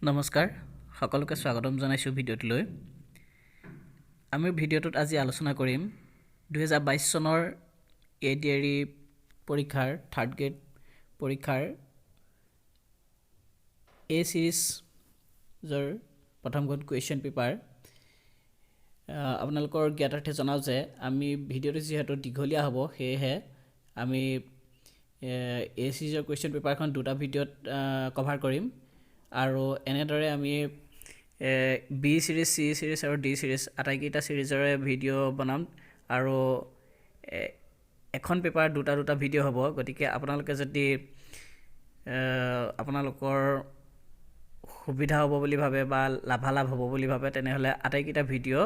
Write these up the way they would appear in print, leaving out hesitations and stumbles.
নমস্কাৰ সকলোকে স্বাগতম জনাইছো ভিডিঅ'টোলৈ আমি ভিডিঅ'টোত আজি আলোচনা কৰিম 2022 চনৰ এডিআৰই পৰীক্ষাৰ থাৰ্ড গ্ৰেড পৰীক্ষাৰ এ সিৰিজৰ প্ৰথমখন কুৱেশ্যন পেপাৰ আপোনালোকৰ জ্ঞাতাৰ্থে জনাও যে আমি ভিডিঅ'টো যেহেতু দীঘলীয়া হ'ব সেয়েহে আমি এ সিৰিজৰ কুৱেশ্যন পেপাৰখন দুটা ভিডিঅ'ত কভাৰ কৰিম আৰু এনেদৰে আমি বি সিৰিজ চি সিৰিজ আৰু ডি সিৰিজ আটাইকেইটা সিৰিজৰে ভিডিঅ' বনাম আৰু এখন পেপাৰ দুটা ভিডিঅ' হ'ব গতিকে আপোনালোকে যদি আপোনালোকৰ সুবিধা হ'ব বুলি ভাবে বা লাভালাভ হ'ব বুলি ভাবে তেনেহ'লে আটাইকেইটা ভিডিঅ'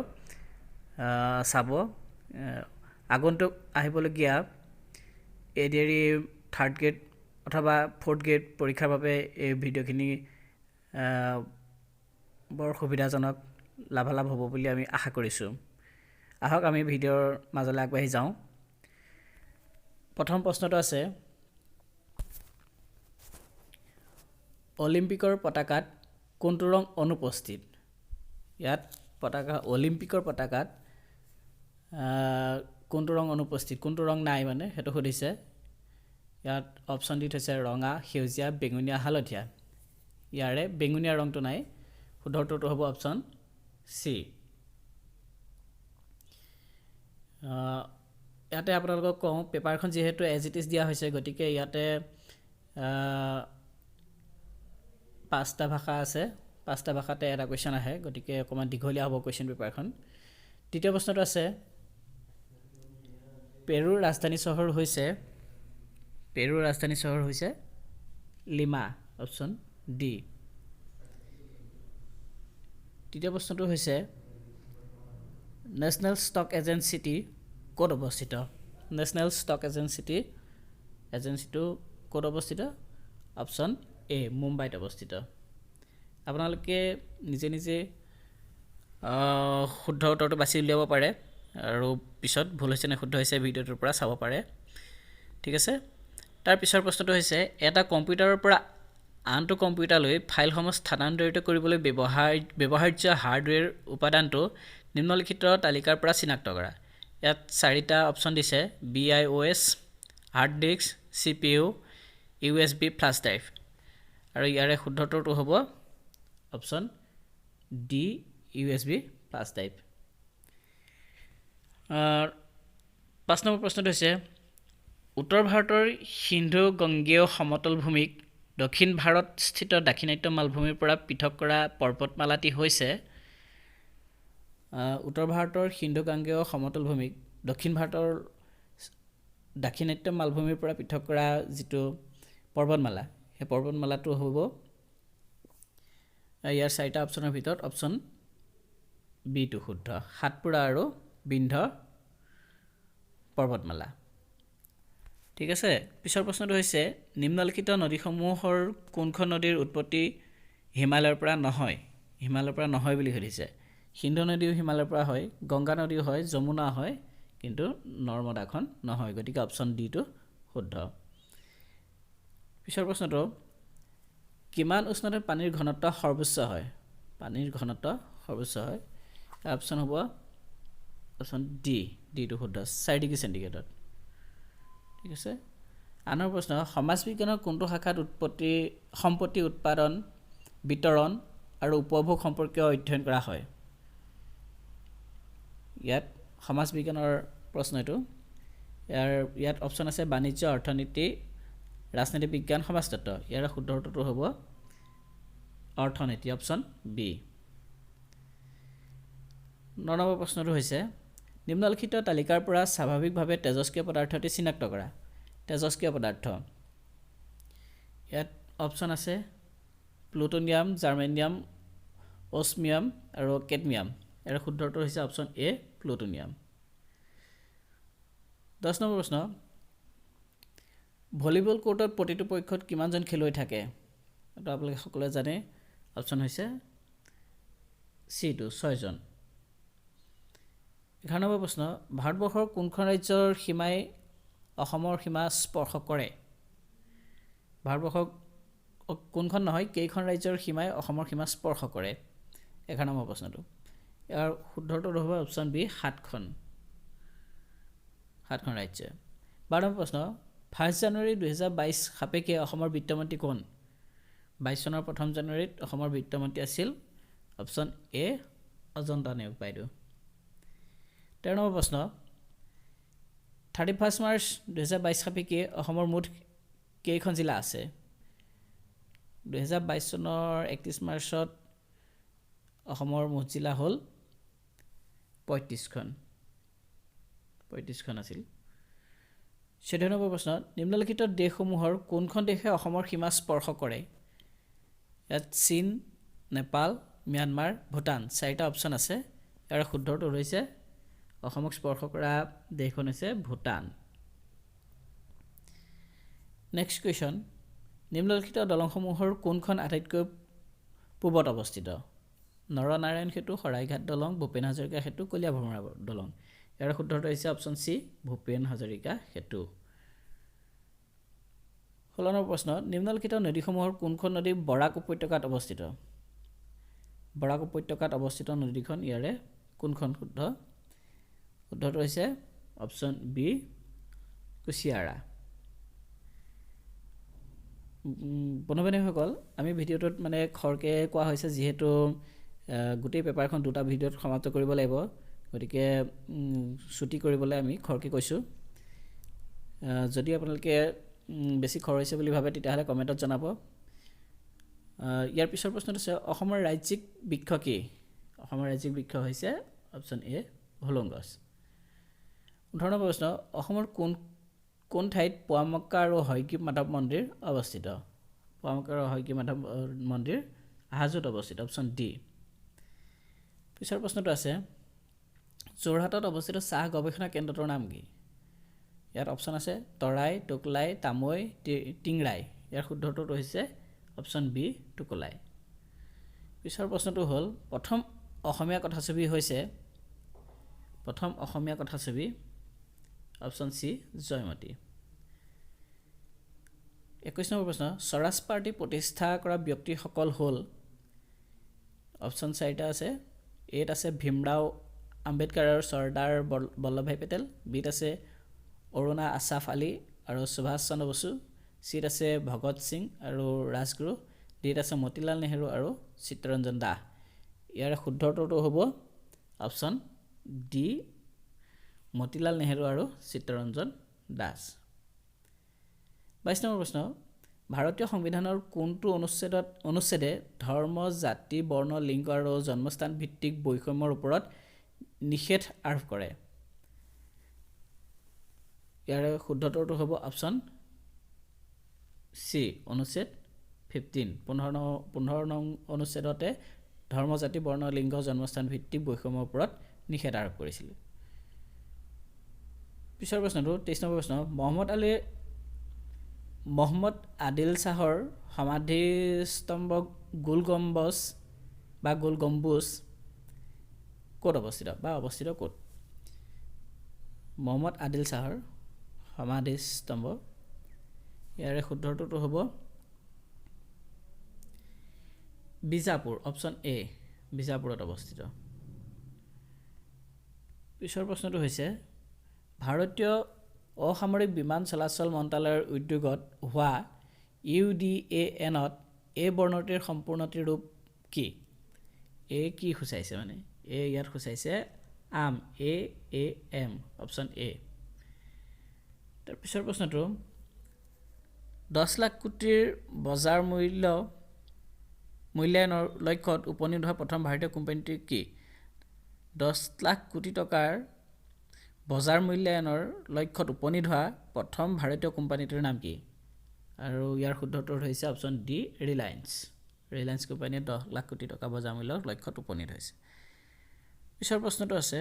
চাব আগন্তুক আহিবলগীয়া এডিআৰই থাৰ্ড গ্ৰেড অথবা ফ'ৰ্থ গ্ৰেড পৰীক্ষাৰ বাবে এই ভিডিঅ'খিনি বৰ সুবিধাজনক লাভালাভ হ'ব বুলি আমি আশা কৰিছোঁ আহক আমি ভিডিঅ'ৰ মাজলৈ আগবাঢ়ি যাওঁ প্ৰথম প্ৰশ্নটো আছে অলিম্পিকৰ পতাকাত কোনটো ৰং অনুপস্থিত ইয়াত অলিম্পিকৰ পতাকাত কোনটো ৰং অনুপস্থিত কোনটো ৰং নাই মানে হেতু সুধিছে ইয়াত অপচন দি থৈছে ৰঙা সেউজীয়া বেঙুনীয়া হালধীয়া ইয়াৰে বেঙুনীয়া ৰংটো নাই শুদ্ধ উত্তৰটো হ'ব অপচন সি ইয়াতে আপোনালোকক কওঁ পেপাৰখন যেহেতু এজ ইট ইজ দিয়া হৈছে গতিকে ইয়াতে পাঁচটা ভাষা আছে পাঁচটা ভাষাতে এটা কুৱেশ্যন আহে গতিকে অকণমান দীঘলীয়া হ'ব কুৱেশ্যন পেপাৰখন দ্বিতীয় প্ৰশ্নটো আছে পেৰুৰ ৰাজধানী চহৰ হৈছে লিমা অপচন ডি তৃতীয় প্ৰশ্নটো হৈছে নেশ্যনেল ষ্টক এজেঞ্চিটি ক'ত অৱস্থিত নেশ্যনেল ষ্টক এজেঞ্চিটো ক'ত অৱস্থিত অপচন এ মুম্বাইত অৱস্থিত আপোনালোকে নিজে শুদ্ধ উত্তৰটো বাছি উলিয়াব পাৰে আৰু পিছত ভুল হৈছে নে শুদ্ধ হৈছে ভিডিঅ'টোৰ পৰা চাব পাৰে ঠিক আছে তাৰ পিছৰ প্ৰশ্নটো হৈছে এটা কম্পিউটাৰৰ পৰা আনটো কম্পিউটাৰলৈ ফাইলসমূহ স্থানান্তৰিত কৰিবলৈ ব্যৱহাৰ্য হাৰ্ডৱেৰ উপাদানটো নিম্নলিখিত তালিকাৰ পৰা চিনাক্ত কৰা ইয়াত চাৰিটা অপচন দিছে BIOS hard disk CPU USB flash drive আৰু ইয়াৰে শুদ্ধ উত্তৰটো হ'ব অপচন ডি USB ফ্লাছ ড্ৰাইভ 5 নম্বৰ প্ৰশ্নটো হৈছে উত্তৰ ভাৰতৰ সিন্ধু গংগেয় সমতল ভূমিক দক্ষিণ ভাৰত স্থিত দাক্ষিণাত্য মালভূমিৰ পৰা পৃথক কৰা পৰ্বতমালাটি হৈছে উত্তৰ ভাৰতৰ সিন্ধু গাঙ্গেয় সমতল ভূমিক দক্ষিণ ভাৰতৰ দাক্ষিণাত্য মালভূমিৰ পৰা পৃথক কৰা যিটো পৰ্বতমালা সেই পৰ্বতমালাটো হ'ব ইয়াৰ চাৰিটা অপচনৰ ভিতৰত অপচন বি টো শুদ্ধ সাতপুৰা আৰু বিন্ধ্য পৰ্বতমালা ঠিক আছে পিছৰ প্ৰশ্নটো হৈছে নিম্নলিখিত নদীসমূহৰ কোনখন নদীৰ উৎপত্তি হিমালয়ৰ পৰা নহয় বুলি সুধিছে সিন্ধু নদীও হিমালয়ৰ পৰা হয় গংগা নদীও হয় যমুনা হয় কিন্তু নৰ্মদাখন নহয় গতিকে অপচন ডি টো শুদ্ধ পিছৰ প্ৰশ্নটো কিমান উষ্ণতাত পানীৰ ঘনত্ব সৰ্বোচ্চ হয় অপচন হ'ব অপচন ডি টো শুদ্ধ 4 ডিগ্ৰী চেণ্টিগ্ৰেডত ঠিক আছে আনৰ প্ৰশ্ন সমাজ বিজ্ঞানৰ কোনটো শাখাত সম্পত্তি উৎপাদন বিতৰণ আৰু উপভোগ সম্পৰ্কীয় অধ্যয়ন কৰা হয় ইয়াত সমাজ বিজ্ঞানৰ প্ৰশ্ন এইটো ইয়াত অপচন আছে বাণিজ্য অৰ্থনীতি ৰাজনীতি বিজ্ঞান সমাজতত্ত্ব ইয়াৰ শুদ্ধ উত্তৰটো হ'ব অৰ্থনীতি অপচন বি 9 নম্বৰ প্ৰশ্নটো হৈছে নিম্নলিখিত তালিকাৰ পৰা স্বাভাৱিকভাৱে তেজস্ক্ৰিয় পদাৰ্থটি চিনাক্ত কৰা তেজস্ক্ৰিয় পদাৰ্থ ইয়াত অপচন আছে প্লুটনিয়াম জাৰ্মেনিয়াম অছমিয়াম আৰু কেডমিয়াম ইয়াৰ শুদ্ধ উত্তৰ হৈছে অপচন এ প্লুটনিয়াম 10 নম্বৰ প্ৰশ্ন ভলিবল কোৰ্টত প্ৰতিটো পক্ষত কিমানজন খেলুৱৈ থাকে এটা আপোনালোকে সকলোৱে জানে অপচন হৈছে সি টো 6 জন 11 নম্বৰ প্ৰশ্ন ভাৰতবৰ্ষৰ কোনখন ৰাজ্যৰ সীমাই অসমৰ সীমা স্পৰ্শ কৰে ভাৰতবৰ্ষৰ কোনখন নহয় কেইখন ৰাজ্যৰ সীমাই অসমৰ সীমা স্পৰ্শ কৰে 11 নম্বৰ প্ৰশ্নটো ইয়াৰ শুদ্ধটো হ'ব অপশ্যন বি 7খন ৰাজ্য 12 নম্বৰ প্ৰশ্ন 1 জানুৱাৰী 2022 সাপেক্ষে অসমৰ বিত্তমন্ত্ৰী কোন 22 চনৰ 1 জানুৱাৰীত অসমৰ বিত্তমন্ত্ৰী আছিল অপশ্যন এ অজন্তা নেওগ বাইদেউ 13 নম্বৰ প্ৰশ্ন 31 মাৰ্চ 2022 সাপেক্ষে অসমৰ মুঠ কেইখন জিলা আছে 2022 চনৰ 31 মাৰ্চত অসমৰ মুঠ জিলা হ'ল 35খন আছিল 14 নম্বৰ প্ৰশ্ন নিম্নলিখিত দেশসমূহৰ কোনখন দেশে অসমৰ সীমা স্পৰ্শ কৰে ইয়াত চীন নেপাল ম্যানমাৰ ভূটান চাৰিটা অপশ্যন আছে ইয়াৰ শুদ্ধটো হৈছে অসমক স্পৰ্শ কৰা দেশখন হৈছে ভূটান নেক্সট কুৱেশ্যন নিম্নলিখিত দলংসমূহৰ কোনখন আটাইতকৈ পূবত অৱস্থিত নৰনাৰায়ণ সেতু শৰাইঘাট দলং ভূপেন হাজৰিকা সেতু কলীয়া ভোমোৰা দলং ইয়াৰ শুদ্ধটো হৈছে অপশ্যন চি ভূপেন হাজৰিকা সেতু 16 নম্বৰ প্ৰশ্ন নিম্নলিখিত নদীসমূহৰ কোনখন নদী বৰাক উপত্যকাত অৱস্থিত বৰাক উপত্যকাত অৱস্থিত নদীখন ইয়াৰে কোনখন শুদ্ধটো হৈছে অপশ্যন বি কুশিয়াৰা বন্ধুবান্ধৱীসকল আমি ভিডিঅ'টোত মানে খৰকে কোৱা হৈছে যিহেতু গোটেই পেপাৰখন দুটা ভিডিঅ'ত সমাপ্ত কৰিব লাগিব গতিকে ছুটি কৰিবলৈ আমি খৰকে কৈছোঁ যদি আপোনালোকে বেছি খৰ হৈছে বুলি ভাবে তেতিয়াহ'লে কমেণ্টত জনাব ইয়াৰ পিছৰ প্ৰশ্নটো আছে অসমৰ ৰাজ্যিক বৃক্ষ কি অসমৰ ৰাজ্যিক বৃক্ষ হৈছে অপশ্যন এ হোলং গছ 18 নম্বৰ প্ৰশ্ন অসমৰ কোন ঠাইত পোৱামক্কা আৰু হয়গ্ৰীৱ মাধৱ মন্দিৰ অৱস্থিত পোৱামক্কা আৰু হয়গ্ৰীৱ মাধৱ মন্দিৰ হাজোত অৱস্থিত অপশ্যন ডি পিছৰ প্ৰশ্নটো আছে যোৰহাটত অৱস্থিত চাহ গৱেষণা কেন্দ্ৰটোৰ নাম কি ইয়াত অপশ্যন আছে তৰাই টোকলাই তামৈ টিংৰাই ইয়াৰ শুদ্ধটো হৈছে অপশ্যন বি টোকলাই পিছৰ প্ৰশ্নটো হ'ল প্ৰথম অসমীয়া কথাছবি অপশ্যন চি জয়মতী 21 নম্বৰ প্ৰশ্ন স্বৰাজ পাৰ্টি প্ৰতিষ্ঠা কৰা ব্যক্তিসকল হ'ল অপশ্যন চাৰিটা আছে এত আছে ভীমৰাও আম্বেদকাৰ আৰু চৰ্দাৰ বল্লভভাই পেটেল বিত আছে অৰুণা আছাফ আলী আৰু সুভাষ চন্দ্ৰ বসু চিত আছে ভগত সিং আৰু ৰাজগুৰু ডিত আছে মতিলাল নেহেৰু আৰু চিত্তৰঞ্জন দাস ইয়াৰ শুদ্ধটো হ'ব অপশ্যন ডি মতিলাল নেহেৰু আৰু চিত্তৰঞ্জন দাস 22 নম্বৰ প্ৰশ্ন ভাৰতীয় সংবিধানৰ কোনটো অনুচ্ছেদে ধৰ্ম জাতি বৰ্ণ লিংগ আৰু জন্মস্থান ভিত্তিক বৈষম্যৰ ওপৰত নিষেধ আৰোপ কৰে ইয়াৰ শুদ্ধটো হ'ব অপশ্যন চি অনুচ্ছেদ 15 নং অনুচ্ছেদতে ধৰ্ম জাতি বৰ্ণ লিংগ জন্মস্থান ভিত্তিক বৈষম্যৰ ওপৰত নিষেধ আৰোপ কৰিছিল পিছৰ প্ৰশ্নটো 23 নম্বৰ প্ৰশ্ন মহম্মদ আদিল শ্বাহৰ সমাধিস্তম্ভ গোল গম্বুজ ক'ত অৱস্থিত ক'ত মহম্মদ আদিল শ্বাহৰ সমাধিস্তম্ভ ইয়াৰে শুদ্ধটো হ'ব বিজাপুৰ অপশ্যন এ বিজাপুৰত অৱস্থিত পিছৰ প্ৰশ্নটো হৈছে ভাৰতীয় অসামৰিক বিমান চলাচল মন্ত্ৰালয়ৰ উদ্যোগত হোৱা UDANত এ বৰ্ণটিৰ সম্পূৰ্ণটিৰ ৰূপ কি এ কি সূচাইছে মানে এ ইয়াত সূচাইছে আম AM অপশ্যন এ তাৰ পিছৰ প্ৰশ্নটো 10 লাখ কোটিৰ বজাৰ মূল্যায়নৰ লক্ষ্যত উপনীত হোৱা প্ৰথম ভাৰতীয় কোম্পানীটো কি 10 লাখ কোটি টকাৰ বজাৰ মূল্যায়নৰ লক্ষ্যত উপনীত হোৱা প্ৰথম ভাৰতীয় কোম্পানীটোৰ নাম কি আৰু ইয়াৰ শুদ্ধটো হৈছে অপশ্যন ডি ৰিলায়েন্স কোম্পানীয়ে 10 লাখ কোটি টকা বজাৰ মূল্যৰ লক্ষ্যত উপনীত হৈছে পিছৰ প্ৰশ্নটো আছে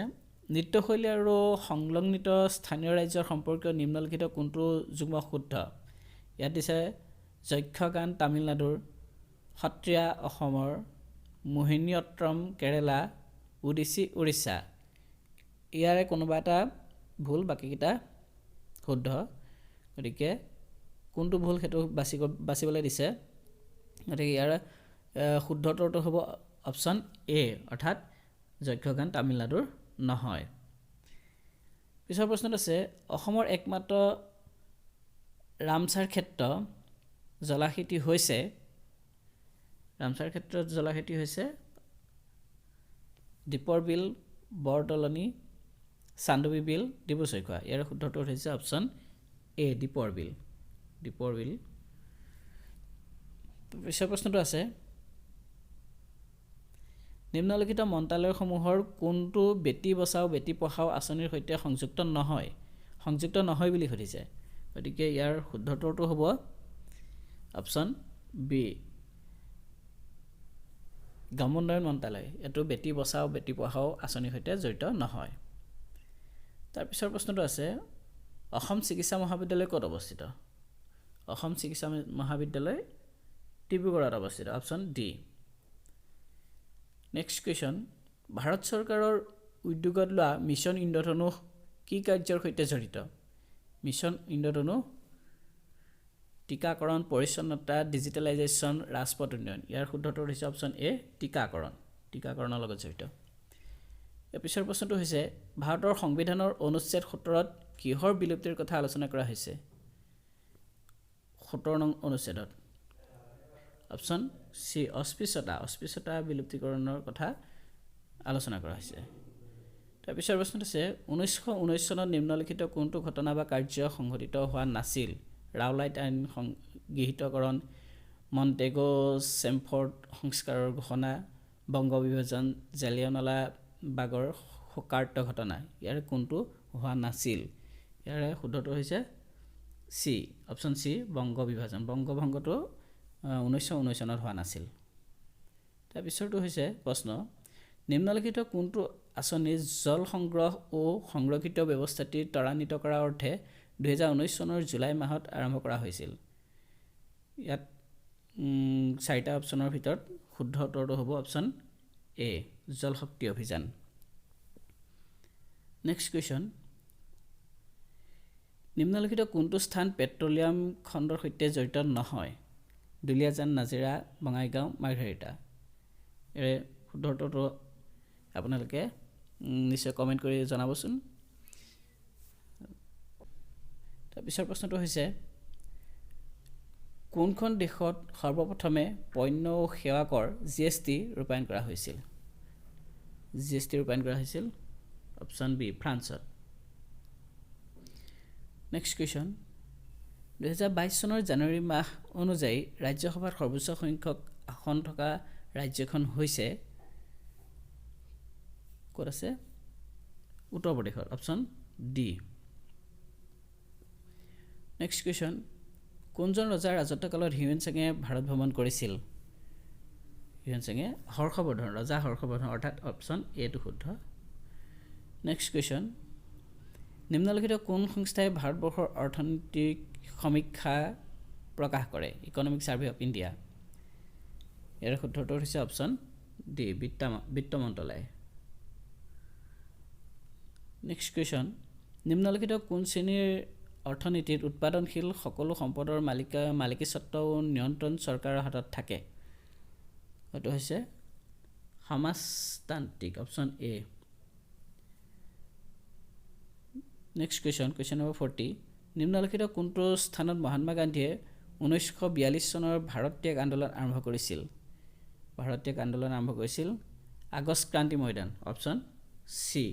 নৃত্যশৈলী আৰু সংলগ্নিত স্থানীয় ৰাজ্যৰ সম্পৰ্কীয় নিম্নলিখিত কোনটো যুগ্ম শুদ্ধ ইয়াত দিছে যক্ষগান তামিলনাডুৰ সত্ৰীয়া অসমৰ মোহিনীঅট্টম কেৰেলা ওডিচি উৰিষ্যা ইয়াৰে কোনোবা এটা ভুল বাকীকেইটা শুদ্ধ গতিকে কোনটো ভুল সেইটো বাছিবলৈ দিছে গতিকে ইয়াৰ শুদ্ধ উত্তৰটো হ'ব অপশ্যন এ অৰ্থাৎ যক্ষগান তামিলনাডুৰ নহয় পিছৰ প্ৰশ্নত আছে অসমৰ একমাত্ৰ ৰামছাৰ ক্ষেত্ৰ জলাশয়টি হৈছে ৰামছাৰ ক্ষেত্ৰত জলাশয়টি হৈছে দীপৰ বিল বৰদলনি চান্দুবি বিল ডিব্ৰুচৈখোৱা ইয়াৰ শুদ্ধ উত্তৰ হৈছে অপশ্যন এ দীপৰ বিল পিছৰ প্ৰশ্নটো আছে নিম্নলিখিত মন্ত্ৰালয়সমূহৰ কোনটো বেটি বচাও বেটি পঢ়াও আঁচনিৰ সৈতে সংযুক্ত নহয় বুলি সুধিছে গতিকে ইয়াৰ শুদ্ধ উত্তৰটো হ'ব অপশ্যন বি গ্ৰাম উন্নয়ন মন্ত্ৰালয় এইটো বেটি বচাও বেটি পঢ়াও আঁচনিৰ সৈতে জড়িত নহয় তাৰ পিছৰ প্ৰশ্নটো আছে অসম চিকিৎসা মহাবিদ্যালয় ক'ত অৱস্থিত অসম চিকিৎসা মহাবিদ্যালয় ডিব্ৰুগড়ত অৱস্থিত option D next question Bharat চৰকাৰৰ উদ্যোগত লোৱা মিছন ইন্দ্ৰধনুষ কি কাৰ্যৰ সৈতে জড়িত মিছন ইন্দ্ৰধনুষ টিকাকৰণ পৰিচ্ছন্নতা ডিজিটেলাইজেশ্যন ৰাজপথ উন্নয়ন ইয়াৰ শুদ্ধ উত্তৰ হৈছে অপশ্যন এ টিকাকৰণৰ লগত জড়িত এই পিছৰ প্ৰশ্নটো হৈছে ভাৰতৰ সংবিধানৰ অনুচ্ছেদ 17ত কিহৰ বিলুপ্তিৰ কথা আলোচনা কৰা হৈছে 17 নং অনুচ্ছেদত অপশ্যন সি অস্পৃশ্যতা বিলুপ্তিকৰণৰ কথা আলোচনা কৰা হৈছে তাৰ পিছৰ প্ৰশ্নটো আছে 1919 চনত নিম্নলিখিত কোনটো ঘটনা বা কাৰ্য সংঘটিত হোৱা নাছিল ৰাওলাইট আইন গৃহীতকৰণ মন্টেগো চেমফৰ্ড সংস্কাৰৰ ঘোষণা বংগ বিভাজন জালিয়ানৱালা বাগৰ শোকাৰ্ত ঘটনা ইয়াৰ কোনটো হোৱা নাছিল ইয়াৰ শুদ্ধটো হৈছে সি অপশ্যন সি বংগ বিভাজন বংগভংগটো 1919 চনত হোৱা নাছিল তাৰ পিছৰটো হৈছে প্ৰশ্ন নিম্নলিখিত কোনটো আঁচনি জল সংগ্ৰহ ও সংৰক্ষিত ব্যৱস্থাটি ত্বৰান্বিত কৰাৰ অৰ্থে 2019 চনৰ জুলাই মাহত আৰম্ভ কৰা হৈছিল ইয়াত চাৰিটা অপশ্যনৰ ভিতৰত শুদ্ধ উত্তৰটো হ'ব অপশ্যন এ জল শক্তি অভিযান নেক্সট কুৱেশ্যন নিম্নলিখিত কোনটো স্থান পেট্ৰলিয়াম খণ্ডৰ সৈতে জড়িত নহয় দুলিয়াজান নাজিৰা বঙাইগাঁও মাৰ্ঘেৰিটা ইয়াৰে শুদ্ধ উত্তৰটো আপোনালোকে নিশ্চয় কমেণ্ট কৰি জনাবচোন তাৰপিছৰ প্ৰশ্নটো হৈছে কোনখন দেশত সৰ্বপ্ৰথমে পণ্য ও সেৱা কৰ GST ৰূপায়ণ কৰা হৈছিল অপশ্যন বি ফ্ৰান্সত নেক্সট কুৱেশ্যন 2022 চনৰ জানুৱাৰী মাহ অনুযায়ী ৰাজ্যসভাত সৰ্বোচ্চ সংখ্যক আসন থকা ৰাজ্যখন হৈছে ক'ত আছে উত্তৰ প্ৰদেশৰ অপশ্যন ডি নেক্সট কুৱেশ্যন কোনজন ৰজাৰ ৰাজত্বকালত হিউৱেন চাঙে ভাৰত ভ্ৰমণ কৰিছিল হিউৱেন চাঙে ৰজা হৰ্ষবৰ্ধন অৰ্থাৎ অপশ্যন এটো শুদ্ধ নেক্সট কুৱেশ্যন নিম্নলিখিত কোন সংস্থাই ভাৰতবৰ্ষৰ অৰ্থনৈতিক সমীক্ষা প্ৰকাশ কৰে ইকনমিক সাৰ্ভে অফ ইণ্ডিয়া ইয়াৰ শুদ্ধ উত্তৰ হৈছে অপশ্যন ডি বিত্ত মন্ত্ৰালয় নেক্সট কুৱেশ্যন নিম্নলিখিত কোন শ্ৰেণীৰ অৰ্থনীতিত উৎপাদনশীল সকলো সম্পদৰ মালিকীস্বত্ব ও নিয়ন্ত্ৰণ চৰকাৰৰ হাতত থাকে এইটো হৈছে সমাজতান্ত্ৰিক option A next question number 40 নিম্নলিখিত কোনটো স্থানত মহাত্মা গান্ধীয়ে 1942 চনৰ ভাৰত ত্যাগ আন্দোলন আৰম্ভ কৰিছিল আগষ্ট ক্ৰান্তি ময়দান অপশ্যন চি